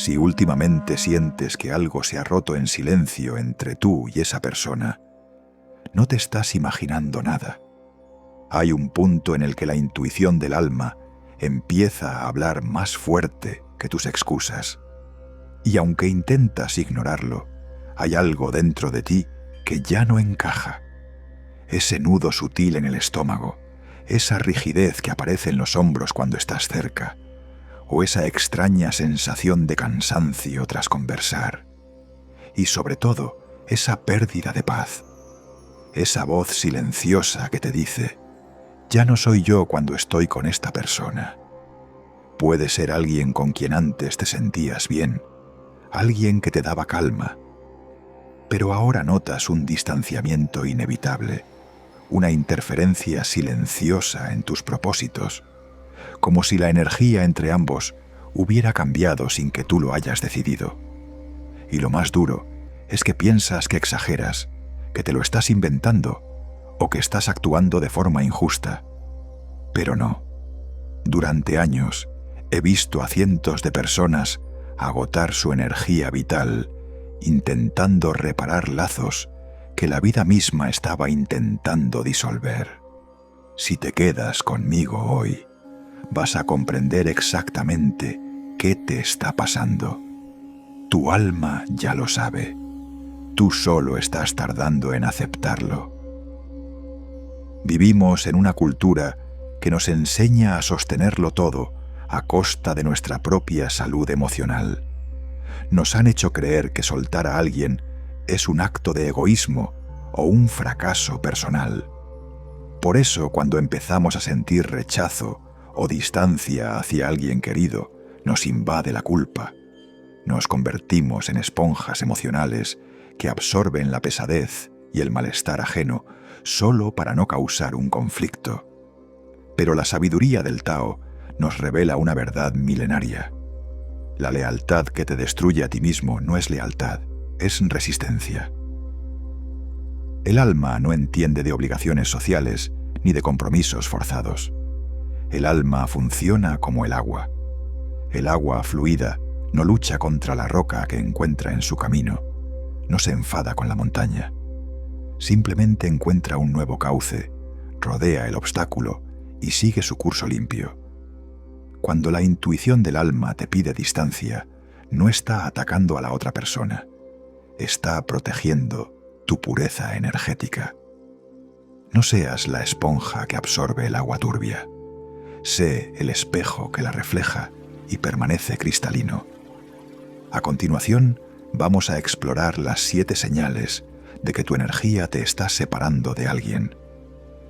Si últimamente sientes que algo se ha roto en silencio entre tú y esa persona, no te estás imaginando nada. Hay un punto en el que la intuición del alma empieza a hablar más fuerte que tus excusas. Y aunque intentas ignorarlo, hay algo dentro de ti que ya no encaja. Ese nudo sutil en el estómago, esa rigidez que aparece en los hombros cuando estás cerca, o esa extraña sensación de cansancio tras conversar. Y sobre todo, esa pérdida de paz. Esa voz silenciosa que te dice: ya no soy yo cuando estoy con esta persona. Puede ser alguien con quien antes te sentías bien, alguien que te daba calma, pero ahora notas un distanciamiento inevitable, una interferencia silenciosa en tus propósitos, como si la energía entre ambos hubiera cambiado sin que tú lo hayas decidido. Y lo más duro es que piensas que exageras, que te lo estás inventando o que estás actuando de forma injusta. Pero no. Durante años he visto a cientos de personas agotar su energía vital intentando reparar lazos que la vida misma estaba intentando disolver. Si te quedas conmigo hoy, vas a comprender exactamente qué te está pasando. Tu alma ya lo sabe. Tú solo estás tardando en aceptarlo. Vivimos en una cultura que nos enseña a sostenerlo todo a costa de nuestra propia salud emocional. Nos han hecho creer que soltar a alguien es un acto de egoísmo o un fracaso personal. Por eso, cuando empezamos a sentir rechazo o distancia hacia alguien querido, nos invade la culpa. Nos convertimos en esponjas emocionales que absorben la pesadez y el malestar ajeno solo para no causar un conflicto. Pero la sabiduría del Tao nos revela una verdad milenaria. La lealtad que te destruye a ti mismo no es lealtad, es resistencia. El alma no entiende de obligaciones sociales ni de compromisos forzados. El alma funciona como el agua. El agua fluida no lucha contra la roca que encuentra en su camino, no se enfada con la montaña. Simplemente encuentra un nuevo cauce, rodea el obstáculo y sigue su curso limpio. Cuando la intuición del alma te pide distancia, no está atacando a la otra persona, está protegiendo tu pureza energética. No seas la esponja que absorbe el agua turbia. Sé el espejo que la refleja y permanece cristalino. A continuación, vamos a explorar las 7 señales de que tu energía te está separando de alguien.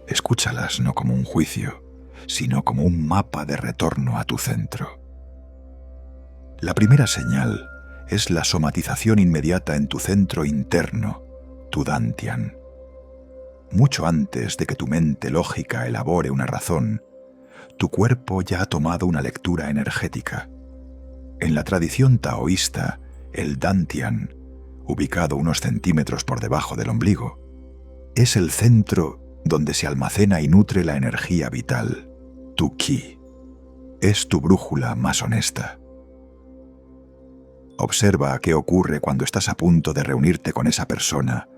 Escúchalas no como un juicio, sino como un mapa de retorno a tu centro. La primera señal es la somatización inmediata en tu centro interno, tu Dantian. Mucho antes de que tu mente lógica elabore una razón, tu cuerpo ya ha tomado una lectura energética. En la tradición taoísta, el Dantian, ubicado unos centímetros por debajo del ombligo, es el centro donde se almacena y nutre la energía vital, tu Qi. Es tu brújula más honesta. Observa qué ocurre cuando estás a punto de reunirte con esa persona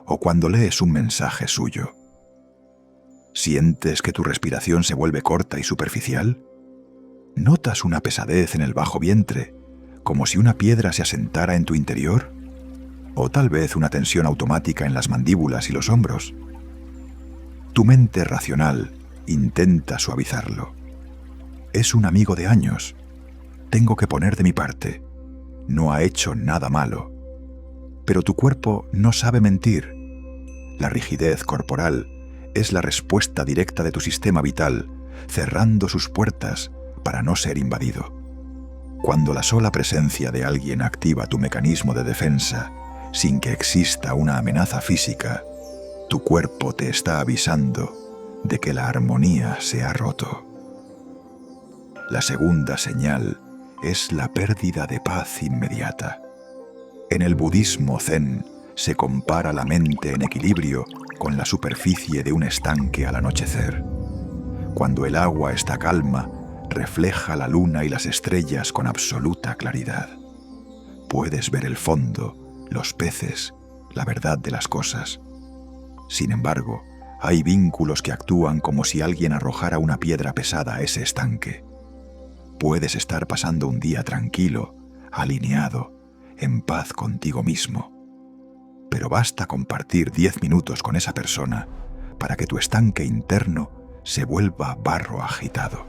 o cuando lees un mensaje suyo. ¿Sientes que tu respiración se vuelve corta y superficial? ¿Notas una pesadez en el bajo vientre, como si una piedra se asentara en tu interior? ¿O tal vez una tensión automática en las mandíbulas y los hombros? Tu mente racional intenta suavizarlo. Es un amigo de años. Tengo que poner de mi parte. No ha hecho nada malo. Pero tu cuerpo no sabe mentir. La rigidez corporal es la respuesta directa de tu sistema vital, cerrando sus puertas para no ser invadido. Cuando la sola presencia de alguien activa tu mecanismo de defensa, sin que exista una amenaza física, tu cuerpo te está avisando de que la armonía se ha roto. La segunda señal es la pérdida de paz inmediata. En el budismo zen se compara la mente en equilibrio con la superficie de un estanque al anochecer. Cuando el agua está calma, refleja la luna y las estrellas con absoluta claridad. Puedes ver el fondo, los peces, la verdad de las cosas. Sin embargo, hay vínculos que actúan como si alguien arrojara una piedra pesada a ese estanque. Puedes estar pasando un día tranquilo, alineado, en paz contigo mismo. Pero basta compartir 10 minutos con esa persona para que tu estanque interno se vuelva barro agitado.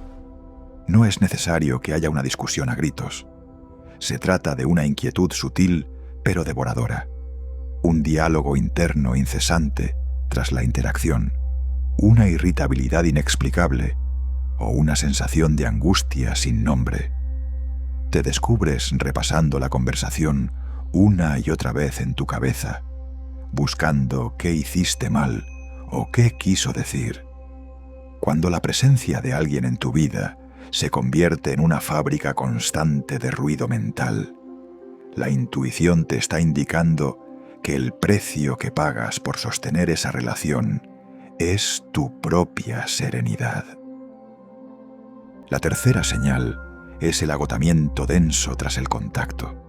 No es necesario que haya una discusión a gritos. Se trata de una inquietud sutil pero devoradora. Un diálogo interno incesante tras la interacción. Una irritabilidad inexplicable o una sensación de angustia sin nombre. Te descubres repasando la conversación una y otra vez en tu cabeza, buscando qué hiciste mal o qué quiso decir. Cuando la presencia de alguien en tu vida se convierte en una fábrica constante de ruido mental, la intuición te está indicando que el precio que pagas por sostener esa relación es tu propia serenidad. La tercera señal es el agotamiento denso tras el contacto.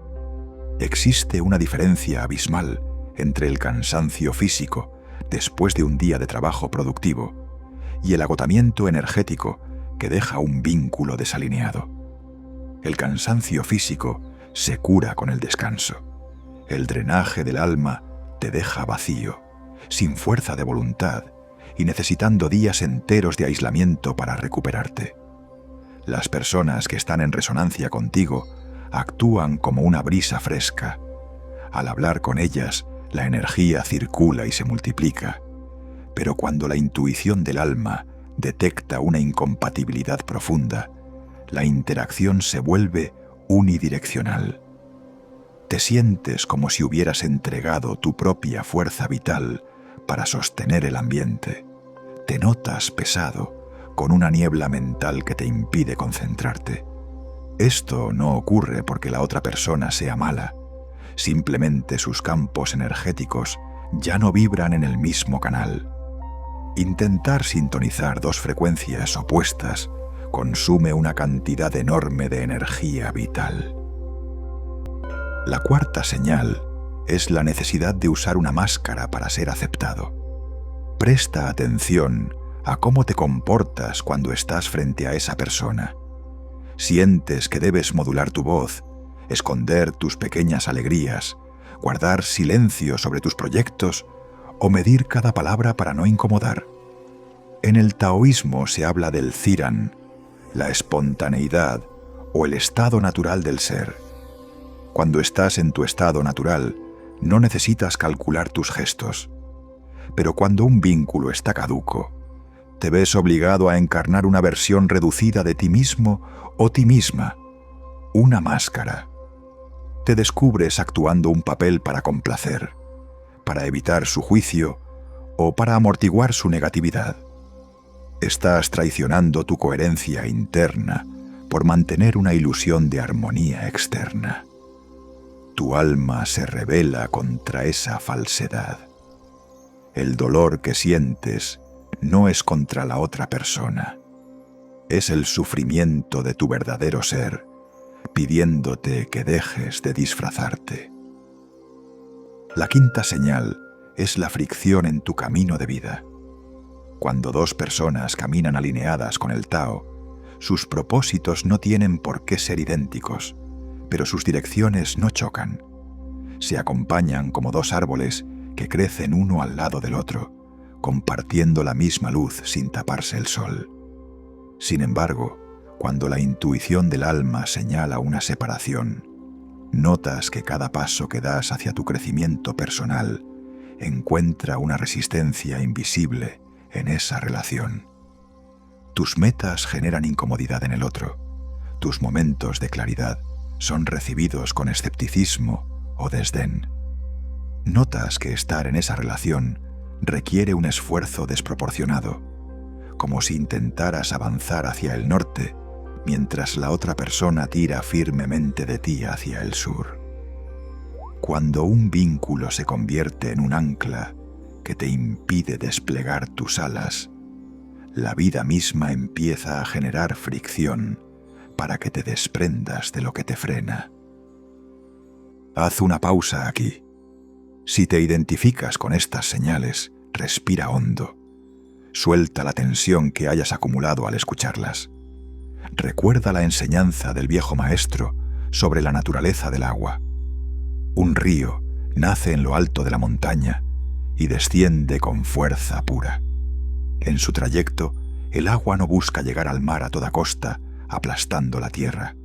Existe una diferencia abismal entre el cansancio físico después de un día de trabajo productivo y el agotamiento energético que deja un vínculo desalineado. El cansancio físico se cura con el descanso. El drenaje del alma te deja vacío, sin fuerza de voluntad y necesitando días enteros de aislamiento para recuperarte. Las personas que están en resonancia contigo actúan como una brisa fresca. Al hablar con ellas, la energía circula y se multiplica. Pero cuando la intuición del alma detecta una incompatibilidad profunda, la interacción se vuelve unidireccional. Te sientes como si hubieras entregado tu propia fuerza vital para sostener el ambiente. Te notas pesado, con una niebla mental que te impide concentrarte. Esto no ocurre porque la otra persona sea mala. Simplemente sus campos energéticos ya no vibran en el mismo canal. Intentar sintonizar dos frecuencias opuestas consume una cantidad enorme de energía vital. La cuarta señal es la necesidad de usar una máscara para ser aceptado. Presta atención a cómo te comportas cuando estás frente a esa persona. Sientes que debes modular tu voz, esconder tus pequeñas alegrías, guardar silencio sobre tus proyectos o medir cada palabra para no incomodar. En el taoísmo se habla del Ziran, la espontaneidad o el estado natural del ser. Cuando estás en tu estado natural, no necesitas calcular tus gestos. Pero cuando un vínculo está caduco, te ves obligado a encarnar una versión reducida de ti mismo o ti misma, una máscara. Te descubres actuando un papel para complacer, para evitar su juicio o para amortiguar su negatividad. Estás traicionando tu coherencia interna por mantener una ilusión de armonía externa. Tu alma se rebela contra esa falsedad. El dolor que sientes no es contra la otra persona. Es el sufrimiento de tu verdadero ser, pidiéndote que dejes de disfrazarte. La quinta señal es la fricción en tu camino de vida. Cuando dos personas caminan alineadas con el Tao, sus propósitos no tienen por qué ser idénticos, pero sus direcciones no chocan. Se acompañan como dos árboles que crecen uno al lado del otro, compartiendo la misma luz sin taparse el sol. Sin embargo, cuando la intuición del alma señala una separación, notas que cada paso que das hacia tu crecimiento personal encuentra una resistencia invisible en esa relación. Tus metas generan incomodidad en el otro. Tus momentos de claridad son recibidos con escepticismo o desdén. Notas que estar en esa relación requiere un esfuerzo desproporcionado, como si intentaras avanzar hacia el norte mientras la otra persona tira firmemente de ti hacia el sur. Cuando un vínculo se convierte en un ancla que te impide desplegar tus alas, la vida misma empieza a generar fricción para que te desprendas de lo que te frena. Haz una pausa aquí. Si te identificas con estas señales, respira hondo. Suelta la tensión que hayas acumulado al escucharlas. Recuerda la enseñanza del viejo maestro sobre la naturaleza del agua. Un río nace en lo alto de la montaña y desciende con fuerza pura. En su trayecto, el agua no busca llegar al mar a toda costa, aplastando la tierra.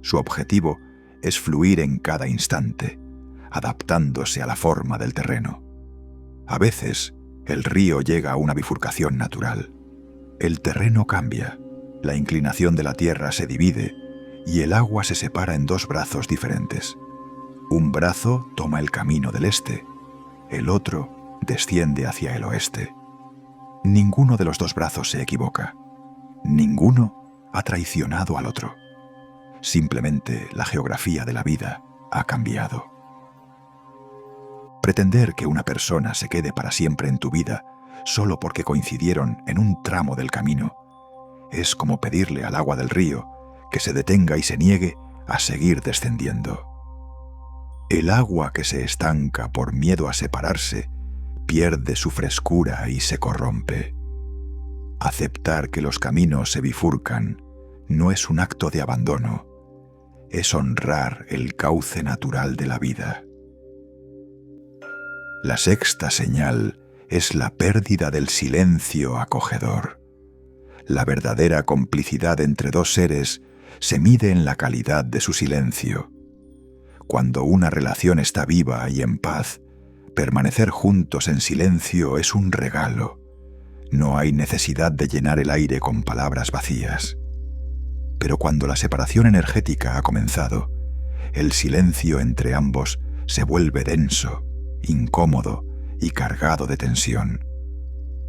Su objetivo es fluir en cada instante, adaptándose a la forma del terreno. A veces, el río llega a una bifurcación natural. El terreno cambia, la inclinación de la tierra se divide y el agua se separa en dos brazos diferentes. Un brazo toma el camino del este, el otro desciende hacia el oeste. Ninguno de los dos brazos se equivoca. Ninguno ha traicionado al otro. Simplemente la geografía de la vida ha cambiado. Pretender que una persona se quede para siempre en tu vida solo porque coincidieron en un tramo del camino es como pedirle al agua del río que se detenga y se niegue a seguir descendiendo. El agua que se estanca por miedo a separarse pierde su frescura y se corrompe. Aceptar que los caminos se bifurcan no es un acto de abandono, es honrar el cauce natural de la vida. La sexta señal es la pérdida del silencio acogedor. La verdadera complicidad entre dos seres se mide en la calidad de su silencio. Cuando una relación está viva y en paz, permanecer juntos en silencio es un regalo. No hay necesidad de llenar el aire con palabras vacías. Pero cuando la separación energética ha comenzado, el silencio entre ambos se vuelve denso, incómodo y cargado de tensión.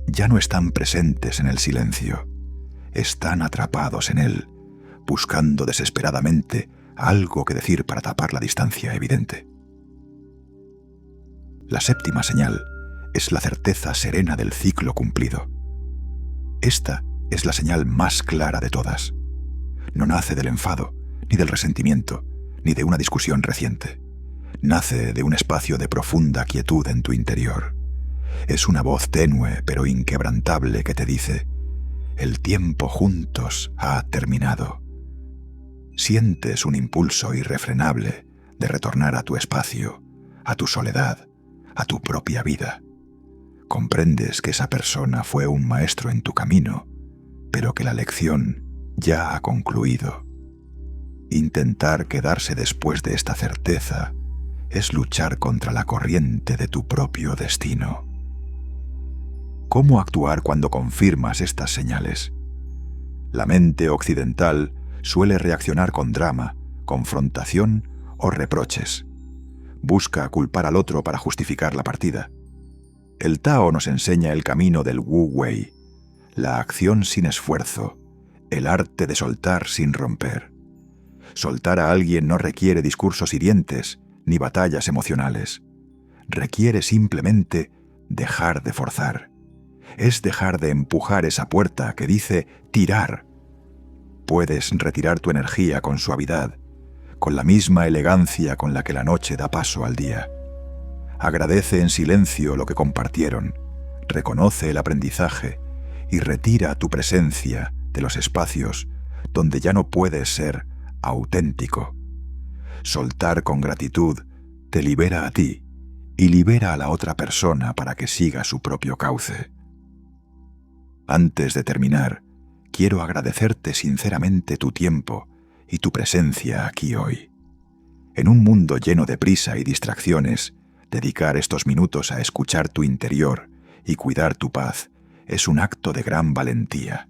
Ya no están presentes en el silencio, están atrapados en él, buscando desesperadamente algo que decir para tapar la distancia evidente. La séptima señal es la certeza serena del ciclo cumplido. Esta es la señal más clara de todas. No nace del enfado, ni del resentimiento, ni de una discusión reciente. Nace de un espacio de profunda quietud en tu interior. Es una voz tenue pero inquebrantable que te dice: el tiempo juntos ha terminado. Sientes un impulso irrefrenable de retornar a tu espacio, a tu soledad, a tu propia vida. Comprendes que esa persona fue un maestro en tu camino, pero que la lección ya ha concluido. Intentar quedarse después de esta certeza es luchar contra la corriente de tu propio destino. ¿Cómo actuar cuando confirmas estas señales? La mente occidental suele reaccionar con drama, confrontación o reproches. Busca culpar al otro para justificar la partida. El Tao nos enseña el camino del Wu Wei, la acción sin esfuerzo, el arte de soltar sin romper. Soltar a alguien no requiere discursos hirientes ni batallas emocionales. Requiere simplemente dejar de forzar. Es dejar de empujar esa puerta que dice tirar. Puedes retirar tu energía con suavidad, con la misma elegancia con la que la noche da paso al día. Agradece en silencio lo que compartieron, reconoce el aprendizaje y retira tu presencia de los espacios donde ya no puedes ser auténtico. Soltar con gratitud te libera a ti y libera a la otra persona para que siga su propio cauce. Antes de terminar, quiero agradecerte sinceramente tu tiempo y tu presencia aquí hoy. En un mundo lleno de prisa y distracciones, dedicar estos minutos a escuchar tu interior y cuidar tu paz es un acto de gran valentía.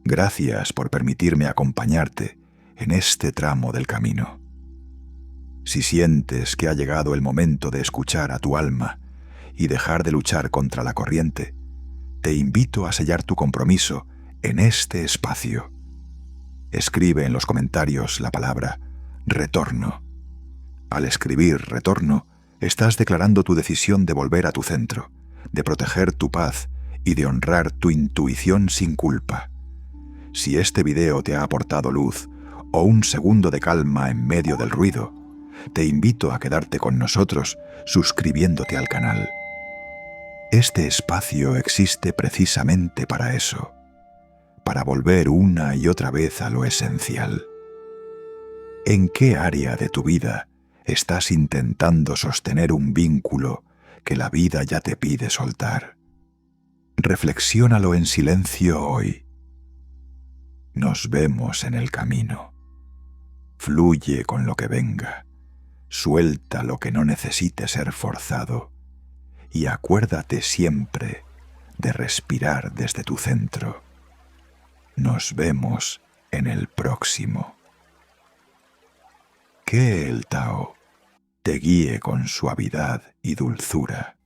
Gracias por permitirme acompañarte en este tramo del camino. Si sientes que ha llegado el momento de escuchar a tu alma y dejar de luchar contra la corriente, te invito a sellar tu compromiso en este espacio. Escribe en los comentarios la palabra retorno. Al escribir retorno, estás declarando tu decisión de volver a tu centro, de proteger tu paz y de honrar tu intuición sin culpa. Si este video te ha aportado luz o un segundo de calma en medio del ruido, te invito a quedarte con nosotros suscribiéndote al canal. Este espacio existe precisamente para eso, para volver una y otra vez a lo esencial. ¿En qué área de tu vida estás intentando sostener un vínculo que la vida ya te pide soltar? Reflexiónalo en silencio hoy. Nos vemos en el camino. Fluye con lo que venga. Suelta lo que no necesite ser forzado. Y acuérdate siempre de respirar desde tu centro. Nos vemos en el próximo. Que el Tao te guíe con suavidad y dulzura.